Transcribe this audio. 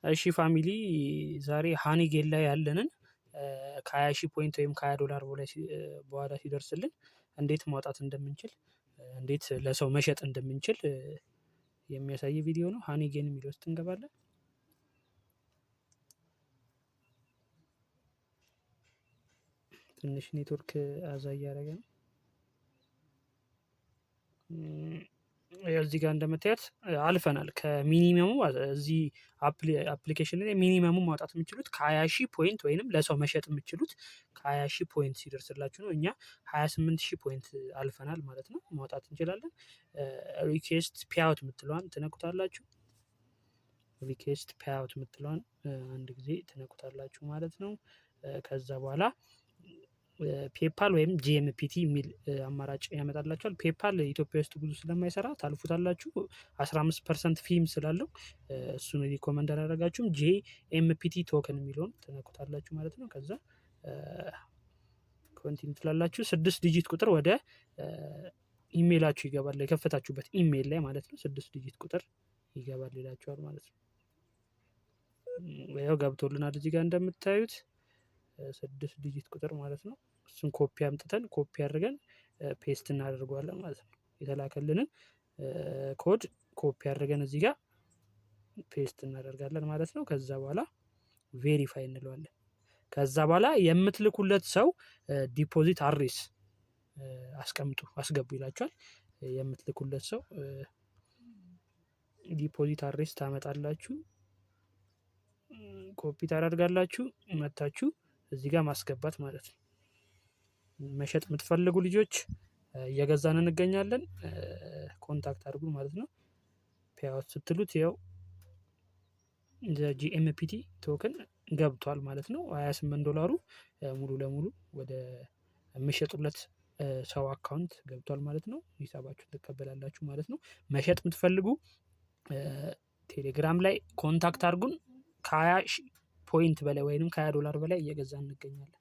እሺ ፋሚሊ ዛሬ ሃኒጌን ላይ ያለንን ከ20 ሺህ ፖይንት ወይም ከ20 ዶላር በኋላ ሲደርስልን እንዴት ማውጣት እንደምንችል እንዴት ለሰው መሸጥ እንደምንችል የሚያሳይ ቪዲዮ ነው። ሃኒጌን የሚለው ውስጥ እንገባለን። ትንሽ ኔትወርክ አዛ እያደረገ ነው። እዚህ ጋር እንደምታዩት አልፈናል ከሚኒመሙ። እዚህ አፕሊኬሽን ላይ ሚኒመሙ ማውጣት የምችሉት ከ20 ሺህ ፖይንት ወይንም ለሰው መሸጥ የምችሉት ከ20 ሺህ ፖይንት ሲደርስላችሁ ነው። እኛ 28 ሺህ ፖይንት አልፈናል ማለት ነው። ማውጣት እንችላለን። ሪኩዌስት ፔይአውት የምትለዋን ትነኩታላችሁ። ሪኩዌስት ፔይአውት የምትለዋን አንድ ጊዜ ትነኩታላችሁ ማለት ነው። ከዛ በኋላ ፔፓል ወይም ጂኤምፒቲ የሚል አማራጭ ያመጣላችኋል። ፔፓል ኢትዮጵያ ውስጥ ብዙ ስለማይሰራ ታልፉታላችሁ። 15% ፊም ስላለው እሱን ሪኮመንድ አላደርጋችሁም። ጂኤምፒቲ ቶከን የሚለውን ትነኩታላችሁ ማለት ነው። ከዛ ኮንቲኒ ትላላችሁ። 6 ዲጂት ቁጥር ወደ ኢሜይላችሁ ይገባል። የከፈታችሁበት ኢሜይል ላይ ማለት ነው። 6 ዲጂት ቁጥር ይገባል ይላችኋል ማለት ነው። ያው ገብቶልናል። እዚህ ጋር እንደምታዩት 6 ዲጂት ቁጥር ማለት ነው። እሱን ኮፒ አምጥተን ኮፒ አድርገን ፔስት እናደርገዋለን ማለት ነው። የተላከልንን ኮድ ኮፒ አድርገን እዚህ ጋር ፔስት እናደርጋለን ማለት ነው። ከዛ በኋላ ቬሪፋይ እንለዋለን። ከዛ በኋላ የምትልኩለት ሰው ዲፖዚት አድሬስ አስገቡ ይላችኋል። የምትልኩለት ሰው ዲፖዚት አድሬስ ታመጣላችሁ፣ ኮፒ ታደርጋላችሁ፣ መታችሁ እዚህ ጋር ማስገባት ማለት ነው። መሸጥ የምትፈልጉ ልጆች እየገዛን እንገኛለን፣ ኮንታክት አድርጉ ማለት ነው። ፔይአውት ስትሉት ያው ጂኤምፒቲ ቶክን ገብቷል ማለት ነው። 28 ዶላሩ ሙሉ ለሙሉ ወደ የሚሸጡለት ሰው አካውንት ገብቷል ማለት ነው። ሂሳባችሁን ትቀበላላችሁ ማለት ነው። መሸጥ የምትፈልጉ ቴሌግራም ላይ ኮንታክት አድርጉን። ከ20 ፖይንት በላይ ወይም ከ20 ዶላር በላይ እየገዛን እንገኛለን።